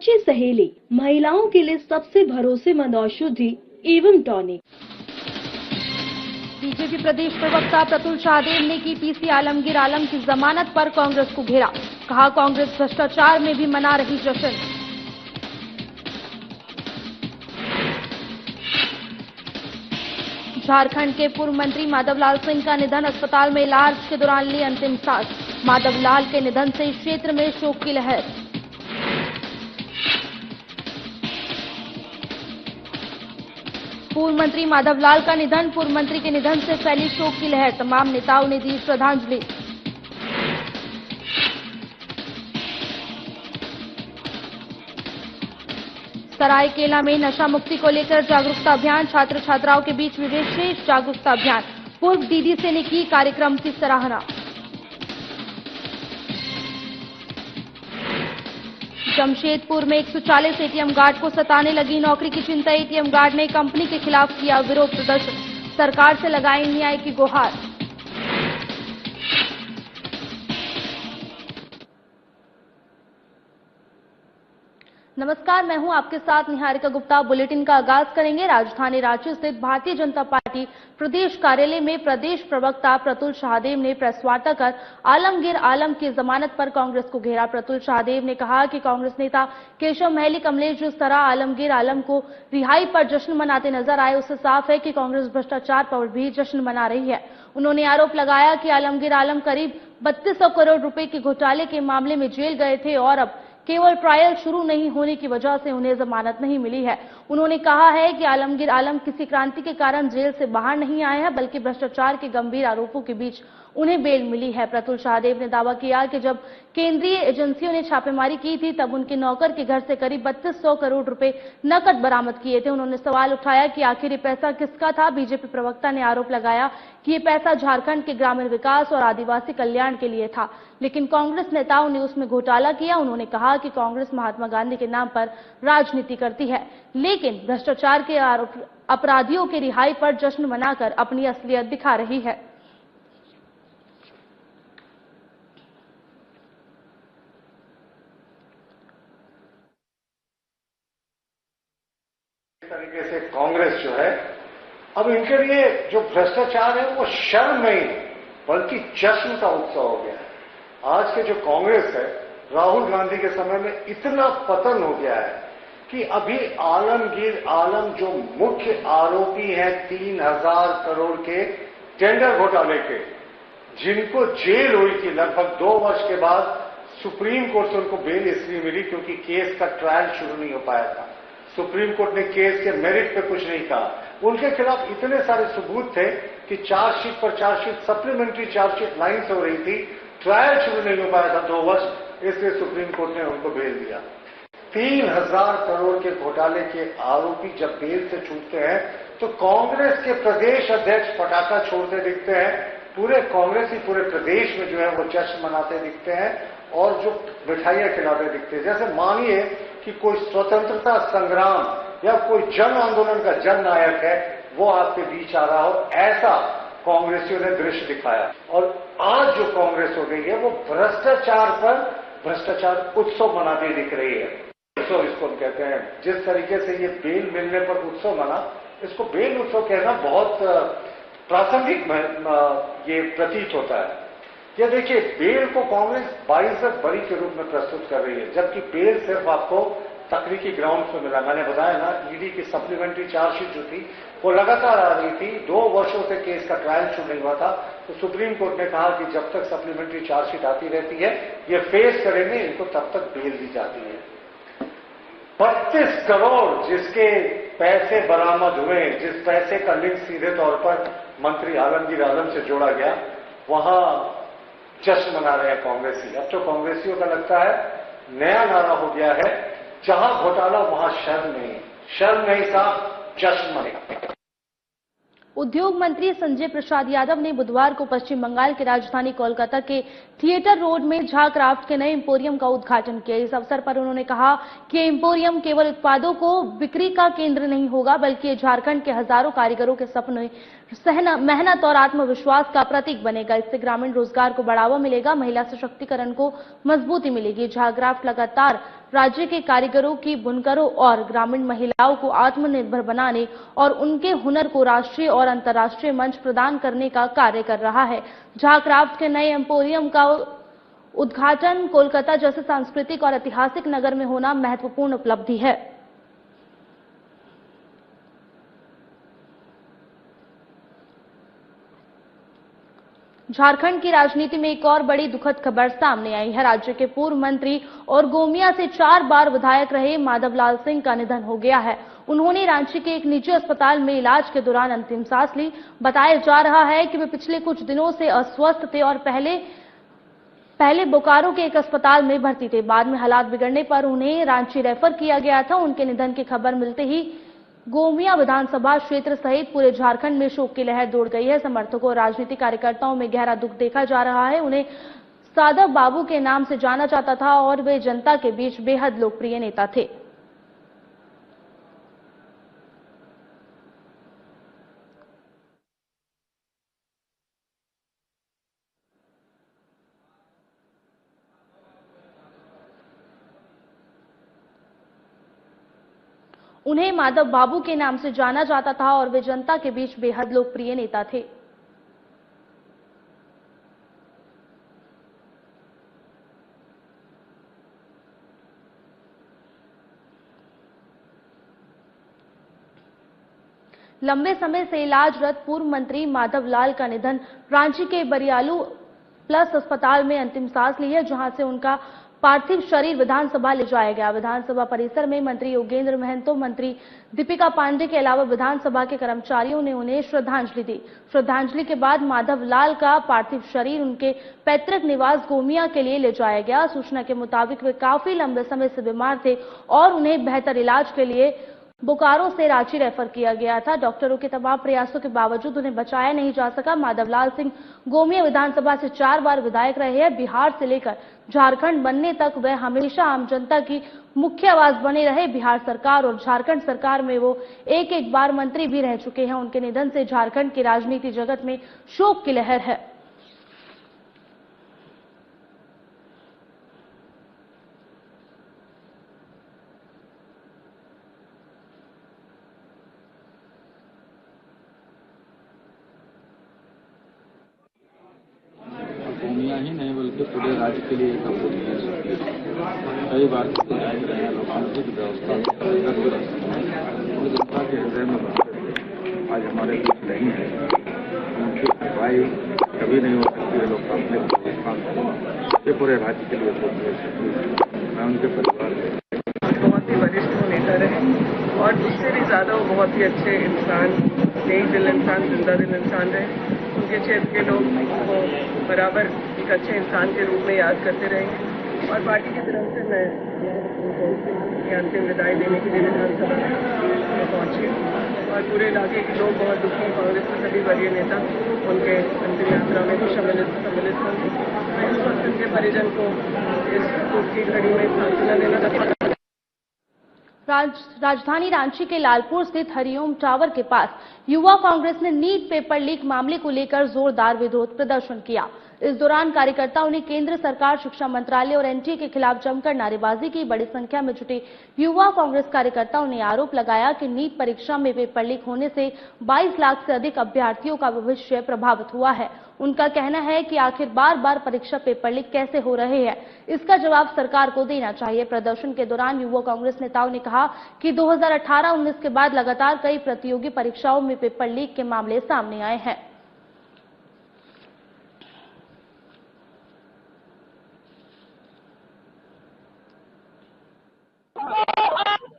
सच्ची सहेली, महिलाओं के लिए सबसे भरोसेमंद औषधि एवं टॉनिक। बीजेपी प्रदेश प्रवक्ता प्रतुल शाहदेव ने की पीसी आलमगीर आलम की जमानत पर कांग्रेस को घेरा। कहा, कांग्रेस भ्रष्टाचार में भी मना रही जश्न। झारखंड के पूर्व मंत्री माधवलाल सिंह का निधन, अस्पताल में इलाज के दौरान ली अंतिम सांस। माधवलाल के निधन से इस क्षेत्र में शोक की लहर। पूर्व मंत्री माधवलाल का निधन, पूर्व मंत्री के निधन से फैली शोक की लहर। तमाम नेताओं ने दी श्रद्धांजलि। सरायकेला में नशा मुक्ति को लेकर जागरूकता अभियान, छात्र छात्राओं के बीच विशेष जागरूकता अभियान। पूर्व डीडीसी ने की कार्यक्रम की सराहना। जमशेदपुर में 140 एटीएम गार्ड को सताने लगी नौकरी की चिंता। एटीएम गार्ड ने कंपनी के खिलाफ किया विरोध प्रदर्शन। सरकार से लगाई न्याय की गुहार। नमस्कार, मैं हूं आपके साथ निहारिका गुप्ता। बुलेटिन का आगाज करेंगे। राजधानी रांची स्थित भारतीय जनता पार्टी प्रदेश कार्यालय में प्रदेश प्रवक्ता प्रतुल शाहदेव ने प्रेस वार्ता कर आलमगीर आलम की जमानत पर कांग्रेस को घेरा। प्रतुल शाहदेव ने कहा कि कांग्रेस नेता केशव महली कमलेश जिस तरह आलमगीर आलम को रिहाई पर जश्न मनाते नजर आए, उससे साफ है कि कांग्रेस भ्रष्टाचार पर भी जश्न मना रही है। उन्होंने आरोप लगाया कि आलमगीर आलम करीब 3200 करोड़ रुपए के घोटाले के मामले में जेल गए थे और अब केवल ट्रायल शुरू नहीं होने की वजह से उन्हें जमानत नहीं मिली है। उन्होंने कहा है कि आलमगीर आलम किसी क्रांति के कारण जेल से बाहर नहीं आए हैं, बल्कि भ्रष्टाचार के गंभीर आरोपों के बीच उन्हें बेल मिली है। प्रतुल शाहदेव ने दावा किया कि जब केंद्रीय एजेंसियों ने छापेमारी की थी तब उनके नौकर के घर से करीब 3200 करोड़ रुपए नकद बरामद किए थे। उन्होंने सवाल उठाया कि आखिर ये पैसा किसका था। बीजेपी प्रवक्ता ने आरोप लगाया कि ये पैसा झारखंड के ग्रामीण विकास और आदिवासी कल्याण के लिए था, लेकिन कांग्रेस नेताओं ने उसमें घोटाला किया। उन्होंने कहा कि कांग्रेस महात्मा गांधी के नाम पर राजनीति करती है, लेकिन भ्रष्टाचार के अपराधियों की रिहाई पर जश्न मनाकर अपनी असलियत दिखा रही है। तरीके से कांग्रेस जो है, अब इनके लिए जो भ्रष्टाचार है वो शर्म नहीं बल्कि जश्न का उत्सव हो गया है। आज के जो कांग्रेस है, राहुल गांधी के समय में इतना पतन हो गया है कि अभी आलमगीर आलम जो मुख्य आरोपी है 3000 करोड़ के टेंडर घोटाले के, जिनको जेल हुई थी लगभग 2 वर्ष के बाद, सुप्रीम कोर्ट से उनको बेल इसलिए मिली क्योंकि केस का ट्रायल शुरू नहीं हो पाया था। सुप्रीम कोर्ट ने केस के मेरिट पे कुछ नहीं कहा। उनके खिलाफ इतने सारे सबूत थे कि चार्जशीट पर चार्जशीट, सप्लीमेंट्री चार्जशीट लाइन से हो रही थी, ट्रायल शुरू नहीं हो पाया था 2 वर्ष, इसलिए सुप्रीम कोर्ट ने उनको बेल दिया। 3000 करोड़ के घोटाले के आरोपी जब बेल से छूटते हैं तो कांग्रेस के प्रदेश अध्यक्ष पटाखा छोड़ते दिखते हैं। पूरे कांग्रेस ही पूरे प्रदेश में जो है वो जश्न मनाते दिखते हैं और जो मिठाइयां खिलाते दिखते हैं। जैसे मानिए कि कोई स्वतंत्रता संग्राम या कोई जन आंदोलन का जन नायक है, वो आपके बीच आ रहा हो, ऐसा कांग्रेसियों ने दृश्य दिखाया। और आज जो कांग्रेस हो गई है वो भ्रष्टाचार पर भ्रष्टाचार उत्सव मनाती दिख रही है। उत्सव इसको हम कहते हैं। जिस तरीके से ये बेल मिलने पर उत्सव मना, इसको बेल उत्सव कहना बहुत प्रासंगिक ये प्रतीत होता है। ये देखिए, बेल को कांग्रेस 22 बरी के रूप में प्रस्तुत कर रही है, जबकि बेल सिर्फ आपको तकनीकी ग्राउंड पे मिला। मैंने बताया ना, ईडी की सप्लीमेंट्री चार्जशीट जो थी वो लगातार आ रही थी। 2 वर्षों से केस का ट्रायल शुरू नहीं हुआ था, तो सुप्रीम कोर्ट ने कहा कि जब तक सप्लीमेंट्री चार्जशीट आती रहती है, ये फेस करेंगे, इनको तब तक बेल दी जाती है। 32 करोड़ जिसके पैसे बरामद हुए, जिस पैसे का लिंक सीधे तौर पर मंत्री आलमगीर आलम से जोड़ा गया, वहां जश्न मना रहे हैं कांग्रेसी। अब तो कांग्रेसियों का लगता है नया नारा हो गया है, जहां घोटाला वहां शर्म नहीं, शर्म नहीं साहब, जश्न मनेगा। उद्योग मंत्री संजय प्रसाद यादव ने बुधवार को पश्चिम बंगाल की राजधानी कोलकाता के थिएटर रोड में झा क्राफ्ट के नए एम्पोरियम का उद्घाटन किया। इस अवसर पर उन्होंने कहा कि एम्पोरियम केवल उत्पादों को बिक्री का केंद्र नहीं होगा, बल्कि ये झारखंड के हजारों कारीगरों के सपने, मेहनत और आत्मविश्वास का प्रतीक बनेगा। इससे ग्रामीण रोजगार को बढ़ावा मिलेगा, महिला सशक्तिकरण को मजबूती मिलेगी। झा क्राफ्ट लगातार राज्य के कारीगरों की, बुनकरों और ग्रामीण महिलाओं को आत्मनिर्भर बनाने और उनके हुनर को राष्ट्रीय और अंतर्राष्ट्रीय मंच प्रदान करने का कार्य कर रहा है। जहां क्राफ्ट के नए एम्पोरियम का उद्घाटन कोलकाता जैसे सांस्कृतिक और ऐतिहासिक नगर में होना महत्वपूर्ण उपलब्धि है। झारखंड की राजनीति में एक और बड़ी दुखद खबर सामने आई है। राज्य के पूर्व मंत्री और गोमिया से 4 बार विधायक रहे माधवलाल सिंह का निधन हो गया है। उन्होंने रांची के एक निजी अस्पताल में इलाज के दौरान अंतिम सांस ली। बताया जा रहा है कि वे पिछले कुछ दिनों से अस्वस्थ थे और पहले बोकारो के एक अस्पताल में भर्ती थे। बाद में हालात बिगड़ने पर उन्हें रांची रेफर किया गया था। उनके निधन की खबर मिलते ही गोमिया विधानसभा क्षेत्र सहित पूरे झारखंड में शोक की लहर दौड़ गई है। समर्थकों और राजनीतिक कार्यकर्ताओं में गहरा दुख देखा जा रहा है। उन्हें साधव बाबू के नाम से जाना जाता था और वे जनता के बीच बेहद लोकप्रिय नेता थे। उन्हें माधव बाबू के नाम से जाना जाता था और वे जनता के बीच बेहद लोकप्रिय नेता थे। लंबे समय से इलाजरत पूर्व मंत्री माधवलाल का निधन। रांची के बरियालू प्लस अस्पताल में अंतिम सांस ली है, जहां से उनका पार्थिव शरीर विधानसभा ले जाया गया। विधानसभा परिसर में मंत्री योगेंद्र महतो, मंत्री दीपिका पांडे के अलावा विधानसभा के कर्मचारियों ने उन्हें श्रद्धांजलि दी। श्रद्धांजलि के बाद माधवलाल का पार्थिव शरीर उनके पैतृक निवास गोमिया के लिए ले जाया गया। सूचना के मुताबिक वे काफी लंबे समय से बीमार थे और उन्हें बेहतर इलाज के लिए बोकारो से रांची रेफर किया गया था। डॉक्टरों के तमाम प्रयासों के बावजूद उन्हें बचाया नहीं जा सका। माधवलाल सिंह गोमिया विधानसभा से 4 बार विधायक रहे हैं। बिहार से लेकर झारखंड बनने तक वह हमेशा आम जनता की मुख्य आवाज बने रहे। बिहार सरकार और झारखंड सरकार में वो एक बार मंत्री भी रह चुके हैं। उनके निधन से झारखंड की राजनीति जगत में शोक की लहर है। गोमिया ही नहीं बल्कि पूरे राज्य के लिए कई बार लोकतांत्रिक व्यवस्था जनता के हृदय में आज हमारे बीच नहीं है। उनकी कार्रवाई कभी नहीं हो सकती है लोकतांत्रिक व्यवस्था। ये पूरे राज्य के लिए मैं उनके परिवार बहुत ही वरिष्ठ नेता रहे और उससे भी ज्यादा वो बहुत ही अच्छे इंसान, नेक दिल इंसान, जिंदा दिल इंसान रहे। उनके क्षेत्र के लोग वो बराबर एक अच्छे इंसान के रूप में याद करते रहेंगे और पार्टी की तरफ से मैं उनको अंतिम विदाई देने के लिए विधानसभा में पहुंची और पूरे इलाके के लोग बहुत दुखी। कांग्रेस के सभी वरीय नेता उनके अंतिम यात्रा में भी सम्मिलित होंगे। मैं इस वक्त उनके परिजन को इस दुख की घड़ी में सांत्वना देना चाहता हूं। राजधानी रांची के लालपुर स्थित हरिओम टावर के पास युवा कांग्रेस ने नीट पेपर लीक मामले को लेकर जोरदार विरोध प्रदर्शन किया। इस दौरान कार्यकर्ताओं ने केंद्र सरकार, शिक्षा मंत्रालय और एनटीए के खिलाफ जमकर नारेबाजी की। बड़ी संख्या में जुटे युवा कांग्रेस कार्यकर्ताओं ने आरोप लगाया कि नीट परीक्षा में पेपर लीक होने से 22 लाख से अधिक अभ्यर्थियों का भविष्य प्रभावित हुआ है। उनका कहना है कि आखिर बार-बार परीक्षा पेपर लीक कैसे हो रहे हैं, इसका जवाब सरकार को देना चाहिए। प्रदर्शन के दौरान युवा कांग्रेस नेताओं ने कहा कि 2018-19 के बाद लगातार कई प्रतियोगी परीक्षाओं में पेपर लीक के मामले सामने आए हैं।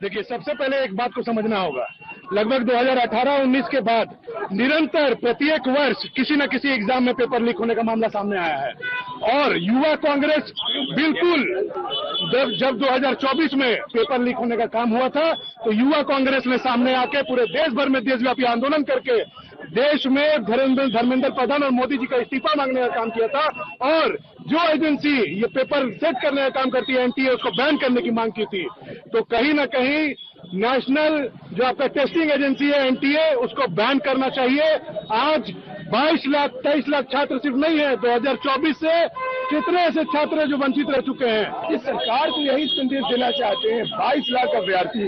देखिए, सबसे पहले एक बात को समझना होगा, लगभग 2018-19 के बाद निरंतर प्रत्येक वर्ष किसी न किसी एग्जाम में पेपर लीक होने का मामला सामने आया है और युवा कांग्रेस बिल्कुल जब 2024 में पेपर लीक होने का काम हुआ था तो युवा कांग्रेस ने सामने आके पूरे देश भर में देशव्यापी आंदोलन करके देश में धर्मेंद्र प्रधान और मोदी जी का इस्तीफा मांगने का काम किया था और जो एजेंसी ये पेपर सेट करने का काम करती है एनटीए, उसको बैन करने की मांग की थी। तो कहीं ना कहीं नेशनल जो आपका टेस्टिंग एजेंसी है एनटीए, उसको बैन करना चाहिए। आज 22 लाख 23 लाख छात्र सिर्फ नहीं है, 2024 से कितने ऐसे छात्र जो वंचित रह चुके हैं। इस सरकार को यही संदेश देना चाहते हैं 22 लाख अभ्यर्थी,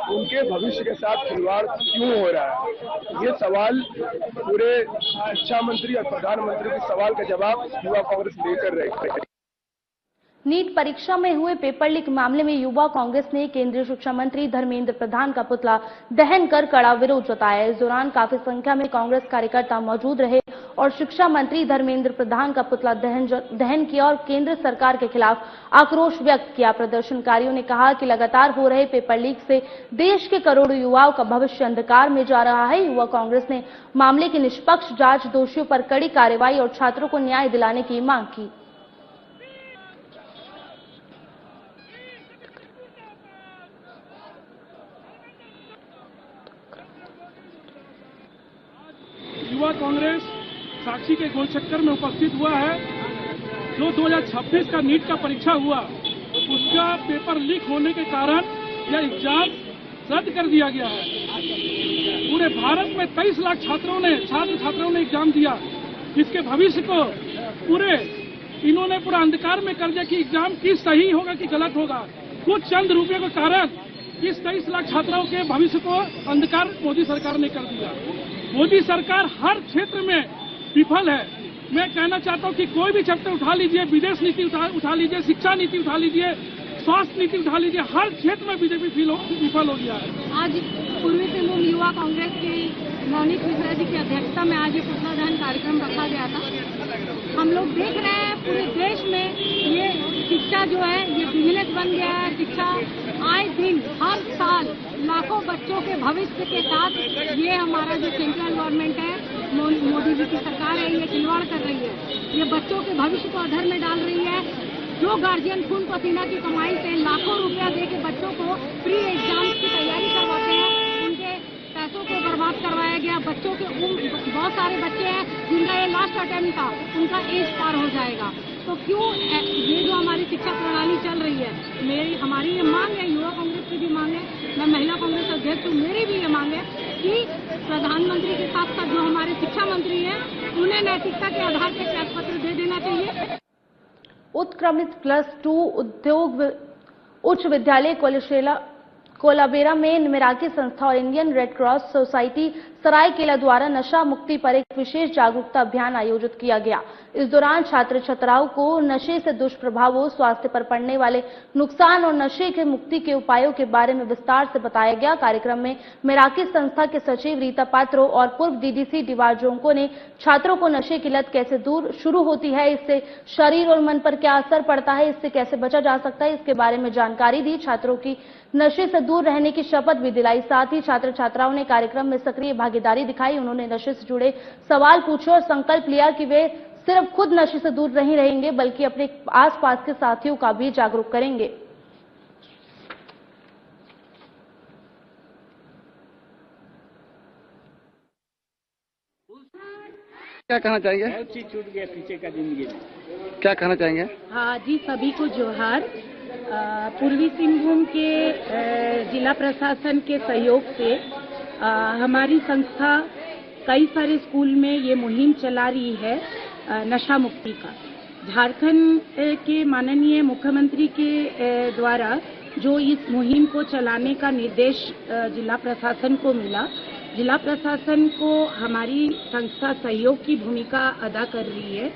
उनके भविष्य के साथ खिलवाड़ क्यों हो रहा है। ये सवाल पूरे शिक्षा मंत्री और प्रधानमंत्री के सवाल का जवाब युवा कांग्रेस लेकर रही है। नीट परीक्षा में हुए पेपर लीक मामले में युवा कांग्रेस ने केंद्रीय शिक्षा मंत्री धर्मेंद्र प्रधान का पुतला दहन कर कड़ा विरोध जताया। इस दौरान काफी संख्या में कांग्रेस कार्यकर्ता मौजूद रहे और शिक्षा मंत्री धर्मेंद्र प्रधान का पुतला दहन किया और केंद्र सरकार के खिलाफ आक्रोश व्यक्त किया। प्रदर्शनकारियों ने कहा कि लगातार हो रहे पेपर लीक से देश के करोड़ों युवाओं का भविष्य अंधकार में जा रहा है। युवा कांग्रेस ने मामले की निष्पक्ष जांच, दोषियों पर कड़ी कार्रवाई और छात्रों को न्याय दिलाने की मांग की। युवा कांग्रेस साक्षी के गोल चक्कर में उपस्थित हुआ है। जो 2026 का नीट का परीक्षा हुआ उसका पेपर लीक होने के कारण यह एग्जाम रद्द कर दिया गया है। पूरे भारत में 23 लाख छात्रों ने एग्जाम दिया, जिसके भविष्य को इन्होंने पूरा अंधकार में कर दिया कि एग्जाम की सही होगा कि गलत होगा। कुछ चंद रुपये के कारण इस 23 लाख छात्रों के भविष्य को अंधकार मोदी सरकार ने कर दिया। मोदी सरकार हर क्षेत्र में विफल है। मैं कहना चाहता हूं कि कोई भी चैप्टर उठा लीजिए, विदेश नीति उठा लीजिए, शिक्षा नीति उठा लीजिए, स्वास्थ्य नीति उठा लीजिए, हर क्षेत्र में बीजेपी विफल हो गया है। आज पूर्वी सिंहभूम युवा कांग्रेस की नवनीत मिश्रा जी की अध्यक्षता में आज ये पुतला दहन कार्यक्रम रखा गया था। हम लोग देख रहे हैं पूरे देश में ये शिक्षा जो है ये बिजनेस बन गया है। शिक्षा आए दिन हर साल लाखों बच्चों के भविष्य के साथ ये हमारा जो सेंट्रल गवर्नमेंट है, मोदी जी की सरकार है, ये खिलवाड़ कर रही है। ये बच्चों के भविष्य को अधर में डाल रही है। जो गार्जियन खून पसीना की कमाई से लाखों रुपया दे के बच्चों को प्री एग्जाम की तैयारी करवाते हैं, उनके पैसों को बर्बाद करवाया गया। बच्चों के बहुत सारे बच्चे हैं जिनका ये लास्ट अटेम्प्ट था, उनका एज पार हो जाएगा। तो क्यों ये जो हमारी शिक्षा प्रणाली चल रही है, हमारी ये मांग है, युवा कांग्रेस की भी मांग है, मैं महिला कांग्रेस अध्यक्ष हूँ, मेरी भी ये मांग है कि प्रधानमंत्री के साथ साथ जो हमारे शिक्षा मंत्री हैं उन्हें नैतिकता के आधार पर त्याग पत्र दे देना चाहिए। उत्क्रमित +2 उद्योग उच्च विद्यालय कोलाबेरा में मेराकी संस्था और Indian Red Cross Society Seraikela द्वारा नशा मुक्ति पर एक विशेष जागरूकता अभियान आयोजित किया गया। इस दौरान छात्र छात्राओं को नशे से दुष्प्रभावों, स्वास्थ्य पर पड़ने वाले नुकसान और नशे के मुक्ति के उपायों के बारे में विस्तार से बताया गया। कार्यक्रम में मेराकी संस्था के सचिव रीता पात्रो और पूर्व डीडीसी डिवाजोंको ने छात्रों को नशे की लत कैसे दूर शुरू होती है, इससे शरीर और मन पर क्या असर पड़ता है, इससे कैसे बचा जा सकता है, इसके बारे में जानकारी दी। छात्रों की नशे से दूर रहने की शपथ भी दिलाई। साथ ही छात्र छात्राओं ने कार्यक्रम में सक्रिय भागीदारी दिखाई। उन्होंने नशे से जुड़े सवाल पूछे और संकल्प लिया कि वे सिर्फ खुद नशे से दूर नहीं रहेंगे बल्कि अपने आसपास के साथियों का भी जागरूक करेंगे। क्या कहना चाहेंगे? बहुत चीज छूट गया पीछे का जिंदगी में। क्या कहना चाहेंगे? हाँ जी, सभी को जोहार। पूर्वी सिंहभूम के जिला प्रशासन के सहयोग से हमारी संस्था कई सारे स्कूल में ये मुहिम चला रही है नशा मुक्ति का। झारखंड के माननीय मुख्यमंत्री के द्वारा जो इस मुहिम को चलाने का निर्देश जिला प्रशासन को मिला, जिला प्रशासन को हमारी संस्था सहयोग की भूमिका अदा कर रही है।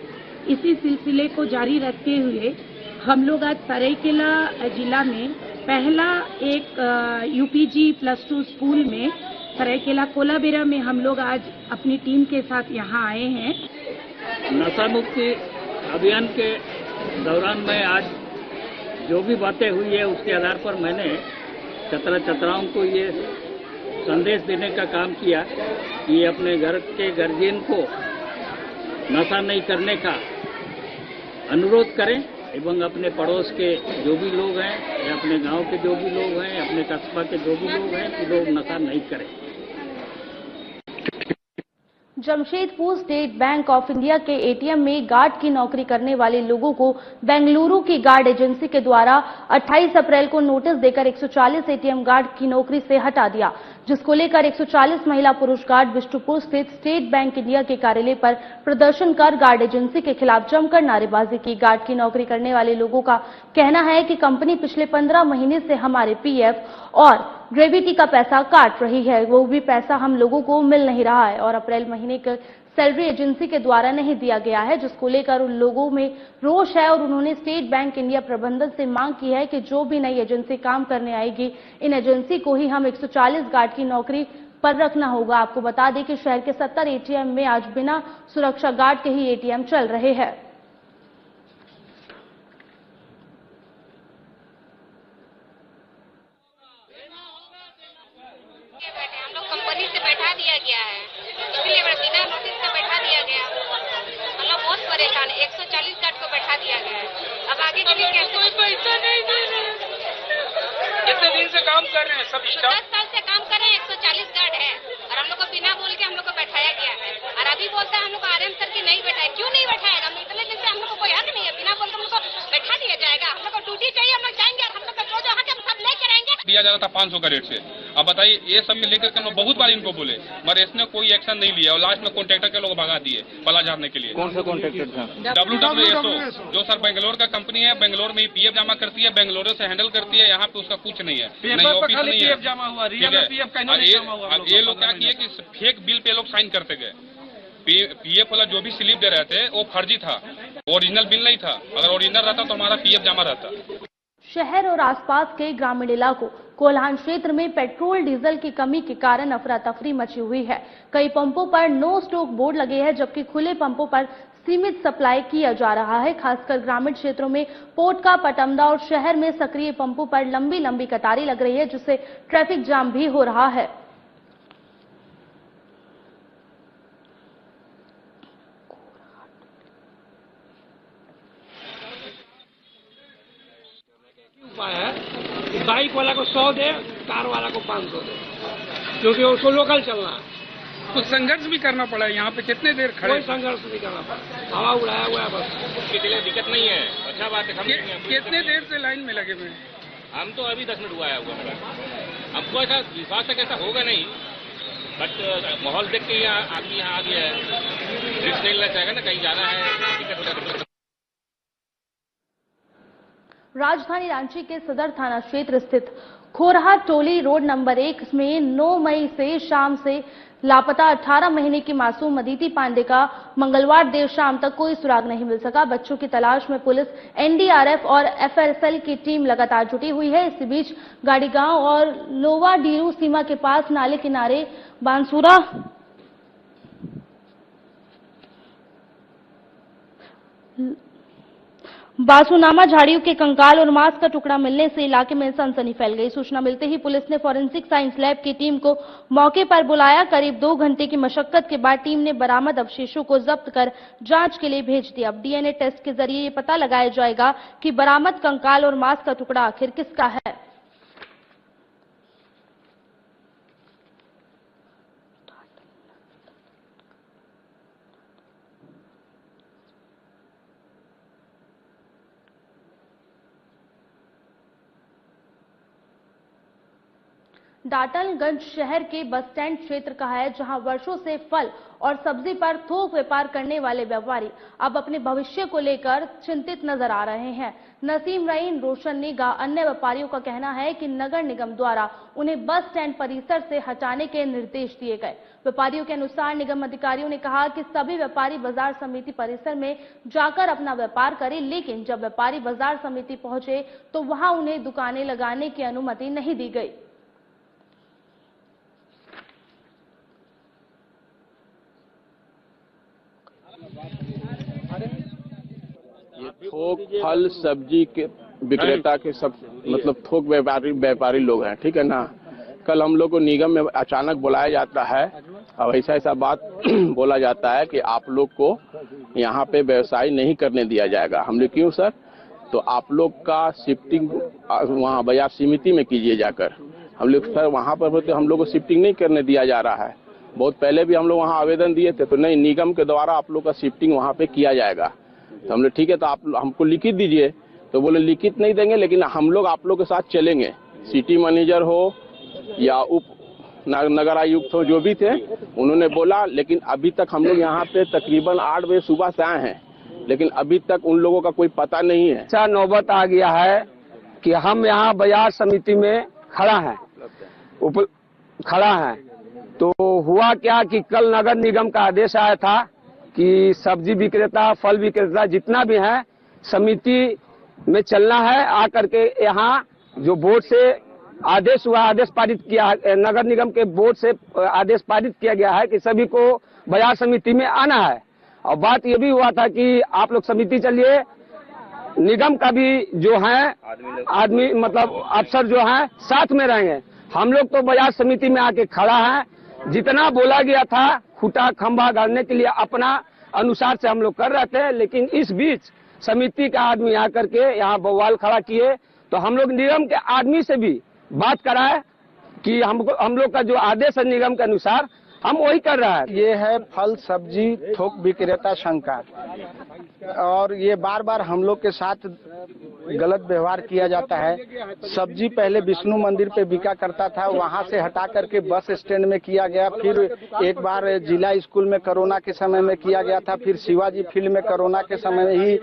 इसी सिलसिले को जारी रखते हुए हम लोग आज सरायकेला जिला में पहला एक यूपीजी +2 स्कूल में सरायकेला कोलाबेरा में हम लोग आज अपनी टीम के साथ यहाँ आए हैं। नशा मुक्ति अभियान के दौरान में आज जो भी बातें हुई है उसके आधार पर मैंने छात्र छात्राओं को ये संदेश देने का काम किया कि अपने घर के गार्जियन को नशा नहीं करने का अनुरोध करें एवं अपने पड़ोस के जो भी लोग हैं या अपने गांव के जो भी लोग हैं, अपने कस्बा के जो भी लोग हैं कि लोग नशा नहीं करें। Jamshedpur state bank of India के एटीएम में गार्ड की नौकरी करने वाले लोगों को बेंगलुरु की गार्ड एजेंसी के द्वारा 28 अप्रैल को नोटिस देकर 140 एटीएम गार्ड की नौकरी से हटा दिया, जिसको लेकर 140 महिला पुरुष गार्ड बिष्टुपुर स्थित स्टेट बैंक इंडिया के कार्यालय पर प्रदर्शन कर गार्ड एजेंसी के खिलाफ जमकर नारेबाजी की। गार्ड की नौकरी करने वाले लोगों का कहना है कि कंपनी पिछले 15 महीने से हमारे पीएफ और ग्रेविटी का पैसा काट रही है, वो भी पैसा हम लोगों को मिल नहीं रहा है और अप्रैल महीने का सैलरी एजेंसी के द्वारा नहीं दिया गया है, जिसको लेकर उन लोगों में रोष है और उन्होंने स्टेट बैंक इंडिया प्रबंधन से मांग की है कि जो भी नई एजेंसी काम करने आएगी, इन एजेंसी को ही हम 140 गार्ड की नौकरी पर रखना होगा। आपको बता दें कि शहर के 70 एटीएम में आज बिना सुरक्षा गार्ड के ही एटीएम चल रहे हैं। कंपनी से बैठा दिया गया है, इसलिए बिना नोटिस से बैठा दिया गया। हम लोग बहुत परेशान है, 140 गार्ड को बैठा दिया गया है। अब आगे के लिए कैसे? कोई पैसा नहीं दे रहे हैं। कितने दिन से काम कर रहे हैं? सब 10 साल से काम कर रहे हैं, 140 गार्ड है और हम लोग को बिना बोल के हम लोग को बैठाया गया है। और अभी बोलता है हम लोग को आरएम सर की नहीं बैठाया। क्यों नहीं बैठाएगा? हम इतने दिन से हम लोग को कोई हक नहीं है, बिना बोल के हम लोग को बैठा दिया जाएगा। हम लोग को ड्यूटी चाहिए, हम लोग जाएंगे, हम लोग को जो हक हम सब लेके रहेंगे। दिया जा रहा था 500 का रेट से। अब बताइए, ये सब में लेकर के बहुत बार इनको बोले मगर इसने कोई एक्शन नहीं लिया और लास्ट में कॉन्ट्रैक्टर के लोग भगा दिए पला झाड़ने के लिए। कौन सा कॉन्ट्रैक्टर था? WWSO, जो सर बेंगलोर का कंपनी है, बेंगलोर में ही पीएफ जमा करती है, बेंगलोर से हैंडल करती है। यहाँ पे उसका कुछ नहीं है, नहीं ऑफिस नहीं है। अब ये लोग क्या किए कि फेक बिल पे लोग साइन करते गए। पीएफ वाला जो भी स्लिप दे रहे थे वो फर्जी था, ओरिजिनल बिल नहीं था। अगर ओरिजिनल रहता तो हमारा पीएफ जमा रहता। शहर और आसपास के ग्रामीण इलाकों कोल्हान क्षेत्र में पेट्रोल डीजल की कमी के कारण अफरा तफरी मची हुई है। कई पंपों पर नो स्टॉक बोर्ड लगे हैं, जबकि खुले पंपों पर सीमित सप्लाई किया जा रहा है। खासकर ग्रामीण क्षेत्रों में पोटका, पटमदा और शहर में सक्रिय पंपों पर लंबी लंबी कतारें लग रही है, जिससे ट्रैफिक जाम भी हो रहा है। उपाय है कि बाइक वाला को 100 दे, कार वाला को 500 दे, क्योंकि उसको लोकल चलना है। कुछ संघर्ष भी करना पड़ा है। यहाँ पे कितने देर खड़े? कोई संघर्ष नहीं करना पड़ा, हवा उड़ाया हुआ है बस। कितने दिक्कत नहीं है, अच्छा बात है। कितने देर से लाइन में लगे हुए? हम तो अभी 10 मिनट हुआ है हमको ऐसा विश्वास है कि ऐसा होगा नहीं, बट माहौल देख के आदमी यहाँ आ गया है। रिस्क नहीं लेना चाहेगा ना, कहीं जाना है, दिक्कत। राजधानी रांची के सदर थाना क्षेत्र स्थित खोरहा टोली रोड नंबर 1 में 9 मई से शाम से लापता 18 महीने की मासूम अदिति पांडे का मंगलवार देर शाम तक कोई सुराग नहीं मिल सका। बच्चों की तलाश में पुलिस, एनडीआरएफ और एफएसएल की टीम लगातार जुटी हुई है। इसी बीच गाड़ीगांव और लोवा डीरू सीमा के पास नाले किनारे बांसुरा बासुनामा झाड़ियों के कंकाल और मांस का टुकड़ा मिलने से इलाके में सनसनी फैल गई। सूचना मिलते ही पुलिस ने फॉरेंसिक साइंस लैब की टीम को मौके पर बुलाया। करीब 2 घंटे की मशक्कत के बाद टीम ने बरामद अवशेषों को जब्त कर जांच के लिए भेज दिया। अब डीएनए टेस्ट के जरिए ये पता लगाया जाएगा कि बरामद कंकाल और मांस का टुकड़ा आखिर किसका है। डाल्टनगंज शहर के बस स्टैंड क्षेत्र का है, जहां वर्षों से फल और सब्जी पर थोक व्यापार करने वाले व्यापारी अब अपने भविष्य को लेकर चिंतित नजर आ रहे हैं। नसीम रईन, रोशन निगाह अन्य व्यापारियों का कहना है कि नगर निगम द्वारा उन्हें बस स्टैंड परिसर से हटाने के निर्देश दिए गए। व्यापारियों के अनुसार निगम अधिकारियों ने कहा कि सभी व्यापारी बाजार समिति परिसर में जाकर अपना व्यापार करें, लेकिन जब व्यापारी बाजार समिति पहुंचे तो वहां उन्हें दुकानें लगाने की अनुमति नहीं दी गई। ये थोक फल सब्जी के विक्रेता के सब मतलब थोक व्यापारी लोग हैं, ठीक है ना। कल हम लोग को निगम में अचानक बुलाया जाता है और ऐसा बात बोला जाता है कि आप लोग को यहाँ पे व्यवसाय नहीं करने दिया जाएगा। हम लोग क्यों सर? तो आप लोग का शिफ्टिंग वहाँ बाजार समिति में कीजिए जाकर। हम लोग सर वहाँ पर तो हम लोग को शिफ्टिंग नहीं करने दिया जा रहा है। बहुत पहले भी हम लोग वहाँ आवेदन दिए थे, तो नहीं, निगम के द्वारा आप लोग का शिफ्टिंग वहाँ पे किया जाएगा। तो हमने ठीक है, तो आप हमको लिखित दीजिए। तो बोले लिखित नहीं देंगे, लेकिन हम लोग आप लोग के साथ चलेंगे। सिटी मैनेजर हो या उप नगर आयुक्त हो, जो भी थे, उन्होंने बोला। लेकिन अभी तक हम लोग यहाँ पे तकरीबन 8 बजे सुबह से आए हैं, लेकिन अभी तक उन लोगों का कोई पता नहीं है। अच्छा नौबत आ गया है कि हम यहाँ बाजार समिति में खड़ा है। तो हुआ क्या कि कल नगर निगम का आदेश आया था कि सब्जी विक्रेता, फल विक्रेता जितना भी है, समिति में चलना है। आकर के यहाँ जो बोर्ड से आदेश हुआ, आदेश पारित किया, नगर निगम के बोर्ड से आदेश पारित किया गया है कि सभी को बाजार समिति में आना है। और बात ये भी हुआ था कि आप लोग समिति चलिए, निगम का भी जो है आदमी मतलब अफसर जो है साथ में रहेंगे। हम लोग तो बाजार समिति में आके खड़ा है। जितना बोला गया था खूंटा खंभा गाड़ने के लिए अपना अनुसार से हम लोग कर रहे थे, लेकिन इस बीच समिति का आदमी आकर के यहाँ बवाल खड़ा किए। तो हम लोग निगम के आदमी से भी बात कराए कि हम लोग का जो आदेश है निगम के अनुसार हम वही कर रहा है। ये है फल सब्जी थोक विक्रेता संघ का, और ये बार बार हम लोग के साथ गलत व्यवहार किया जाता है। सब्जी पहले विष्णु मंदिर पे बिका करता था, वहाँ से हटा करके बस स्टैंड में किया गया। फिर एक बार जिला स्कूल में कोरोना के समय में किया गया था। फिर शिवाजी फील्ड में कोरोना के समय में ही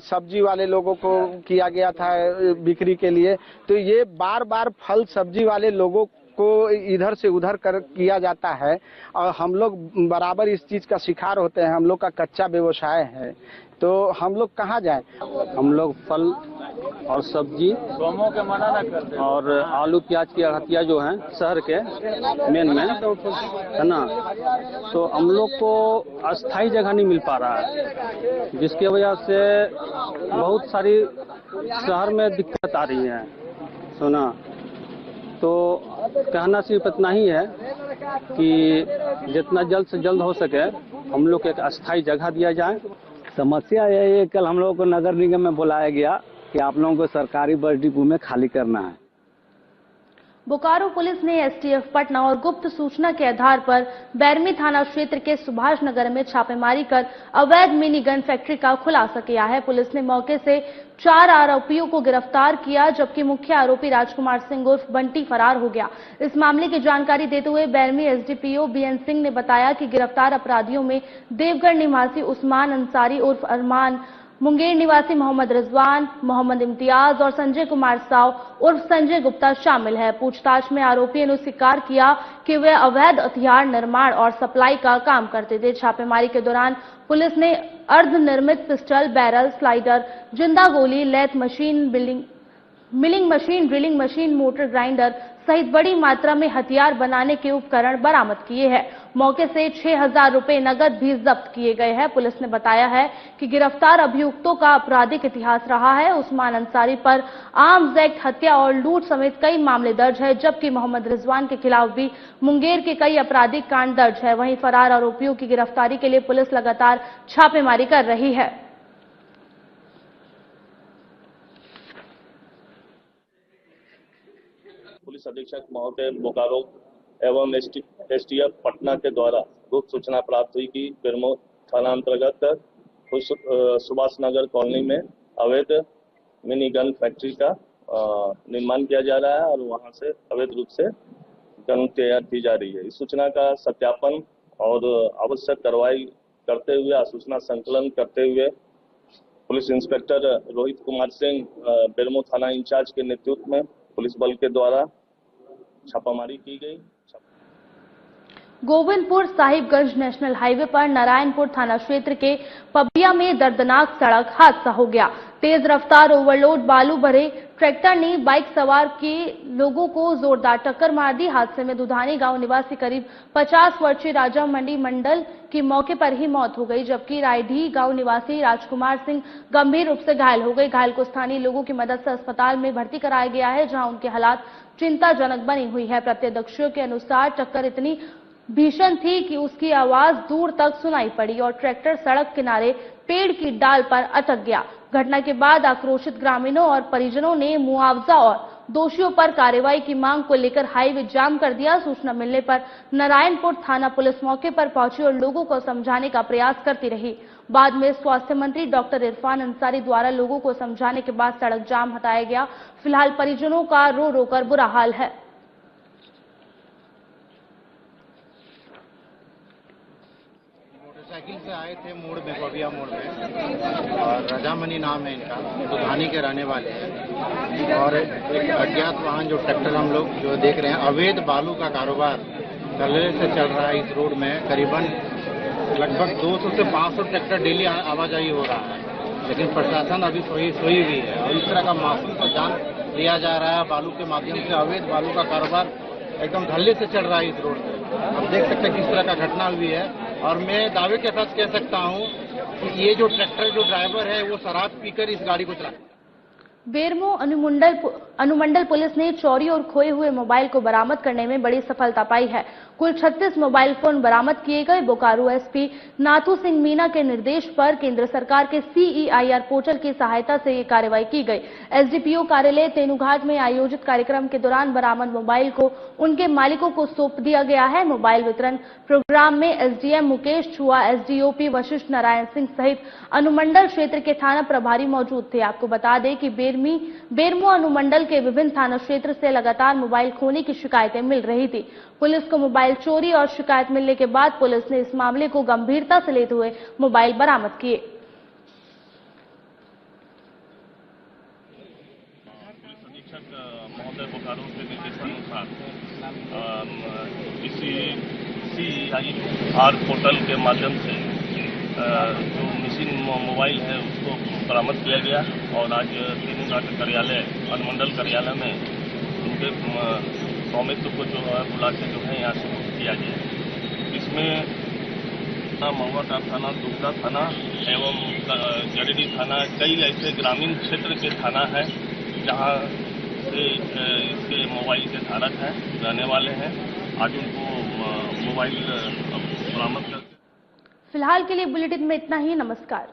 सब्जी वाले लोगों को किया गया था बिक्री के लिए। तो ये बार बार फल सब्जी वाले लोगों को इधर से उधर कर किया जाता है, और हम लोग बराबर इस चीज का शिकार होते हैं। हम लोग का कच्चा व्यवसाय है, तो हम लोग कहाँ जाएं? हम लोग फल और सब्जी और आलू प्याज की अड़तिया जो हैं शहर के मेन है ना, तो हम लोग को अस्थाई जगह नहीं मिल पा रहा है, जिसकी वजह से बहुत सारी शहर में दिक्कत आ रही है। सुना तो कहना सिर्फ इतना ही है कि जितना जल्द से जल्द हो सके हम लोग को एक अस्थाई जगह दिया जाए। समस्या यही है, कल हम लोगों को नगर निगम में बुलाया गया कि आप लोगों को सरकारी बस डिपो में खाली करना है। बोकारो पुलिस ने एसटीएफ पटना और गुप्त सूचना के आधार पर बैरमी थाना क्षेत्र के सुभाष नगर में छापेमारी कर अवैध मिनी गन फैक्ट्री का खुलासा किया है। पुलिस ने मौके से 4 आरोपियों को गिरफ्तार किया, जबकि मुख्य आरोपी राजकुमार सिंह उर्फ बंटी फरार हो गया। इस मामले की जानकारी देते हुए बैरमी एसडीपीओ बीएन सिंह ने बताया कि गिरफ्तार अपराधियों में देवगढ़ निवासी उस्मान अंसारी उर्फ अरमान, मुंगेर निवासी मोहम्मद रिजवान, मोहम्मद इम्तियाज और संजय कुमार साव उर्फ संजय गुप्ता शामिल है। पूछताछ में आरोपियों ने स्वीकार किया कि वे अवैध हथियार निर्माण और सप्लाई का काम करते थे। छापेमारी के दौरान पुलिस ने अर्धनिर्मित पिस्टल, बैरल, स्लाइडर, जिंदा गोली, lathe machine, milling machine, drilling machine, motor grinder सहित बड़ी मात्रा में हथियार बनाने के उपकरण बरामद किए हैं। मौके से 6,000 रुपए नकद भी जब्त किए गए हैं। पुलिस ने बताया है कि गिरफ्तार अभियुक्तों का आपराधिक इतिहास रहा है। उस्मान अंसारी पर आर्म्स एक्ट, हत्या और लूट समेत कई मामले दर्ज है, जबकि मोहम्मद रिजवान के खिलाफ भी मुंगेर के कई आपराधिक कांड दर्ज है। वहीं फरार आरोपियों की गिरफ्तारी के लिए पुलिस लगातार छापेमारी कर रही है। पुलिस अधीक्षक महोदय बोकारो एवं एसटीएफ पटना के द्वारा गुप्त सूचना प्राप्त हुई कि बेरमो थाना अंतर्गत सुभाष नगर कॉलोनी में अवैध मिनी गन फैक्ट्री का निर्माण किया जा रहा है और वहां से अवैध रूप से गन तैयार की जा रही है। इस सूचना का सत्यापन और आवश्यक कार्रवाई करते हुए, आसूचना संकलन करते हुए पुलिस इंस्पेक्टर रोहित कुमार सिंह बेरमो थाना इंचार्ज के नेतृत्व में पुलिस बल के द्वारा छापामारी की गई। गोविंदपुर साहिबगंज नेशनल हाईवे पर नारायणपुर थाना क्षेत्र के पबिया में दर्दनाक सड़क हादसा हो गया। तेज रफ्तार ओवरलोड बालू भरे ट्रैक्टर ने बाइक सवार के लोगों को जोरदार टक्कर मार दी। हादसे में दुधानी गांव निवासी करीब 50 वर्षीय राजा मंडी मंडल की मौके पर ही मौत हो गई, जबकि रायढी गांव निवासी राजकुमार सिंह गंभीर रूप से घायल हो गए। घायल को स्थानीय लोगों की मदद से अस्पताल में भर्ती कराया गया है, जहां उनके हालात चिंताजनक बनी हुई है। प्रत्यक्षदर्शियों के अनुसार टक्कर इतनी भीषण थी कि उसकी आवाज दूर तक सुनाई पड़ी और ट्रैक्टर सड़क किनारे पेड़ की डाल पर अटक गया। घटना के बाद आक्रोशित ग्रामीणों और परिजनों ने मुआवजा और दोषियों पर कार्रवाई की मांग को लेकर हाईवे जाम कर दिया। सूचना मिलने पर नारायणपुर थाना पुलिस मौके पर पहुंची और लोगों को समझाने का प्रयास करती रही। बाद में स्वास्थ्य मंत्री डॉक्टर इरफान अंसारी द्वारा लोगों को समझाने के बाद सड़क जाम हटाया गया। फिलहाल परिजनों का रो रो कर बुरा हाल है। मोटरसाइकिल से आए थे मोड़ में, बबिया मोड़ में, और रजामनी नाम है इनका, दुधानी के रहने वाले हैं। और एक अज्ञात वाहन जो ट्रैक्टर हम लोग जो देख रहे हैं, अवैध बालू का कारोबार कलरे से चल रहा है। इस रोड में करीबन लगभग 200 से 500 ट्रैक्टर डेली आवाजाही हो रहा है, लेकिन प्रशासन अभी सोई हुई है और इस तरह का मासूम पर जान लिया जा रहा है। बालू के माध्यम से अवैध बालू का कारोबार एकदम धल्ले से चल रहा है इस रोड पे। आप देख सकते हैं किस तरह का घटना हुई है। और मैं दावे के साथ कह सकता हूं कि ये जो ट्रैक्टर जो ड्राइवर है वो शराब पीकर इस गाड़ी को चला। बेरमो अनुमंडल पुलिस ने चोरी और खोए हुए मोबाइल को बरामद करने में बड़ी सफलता पाई है। कुल 36 मोबाइल फोन बरामद किए गए। बोकारो एसपी नाथू सिंह मीना के निर्देश पर केंद्र सरकार के CEIR पोर्टल की सहायता से ये कार्रवाई की गई। एसडीपीओ कार्यालय तेनुघाट में आयोजित कार्यक्रम के दौरान बरामद मोबाइल को उनके मालिकों को सौंप दिया गया है। मोबाइल वितरण प्रोग्राम में एसडीएम मुकेश छुआ, एसडीओपी वशिष्ठ नारायण सिंह सहित अनुमंडल क्षेत्र के थाना प्रभारी मौजूद थे। आपको बता दें कि बेरमो अनुमंडल के विभिन्न थाना क्षेत्र से लगातार मोबाइल खोने की शिकायतें मिल रही थी। पुलिस को मोबाइल चोरी और शिकायत मिलने के बाद पुलिस ने इस मामले को गंभीरता से लेते हुए मोबाइल बरामद किए। पुलिस अधीक्षक महोदय बोकारो के निर्देशानुसार इसी CEIR पोर्टल के माध्यम से जो मिसिंग मोबाइल है उसको बरामद किया गया और आज तेनुघाट कार्यालय अनुमंडल कार्यालय में उनके स्वामित्व को जो है बुला के जो है यहाँ से किया गया। इसमें महुआ थाना, दुबका थाना एवं जरेडी थाना, कई ऐसे ग्रामीण क्षेत्र के थाना है जहाँ से इसके मोबाइल के धारक हैं, रहने वाले हैं। आज उनको मोबाइल बरामद कर। फिलहाल के लिए बुलेटिन में इतना ही। नमस्कार।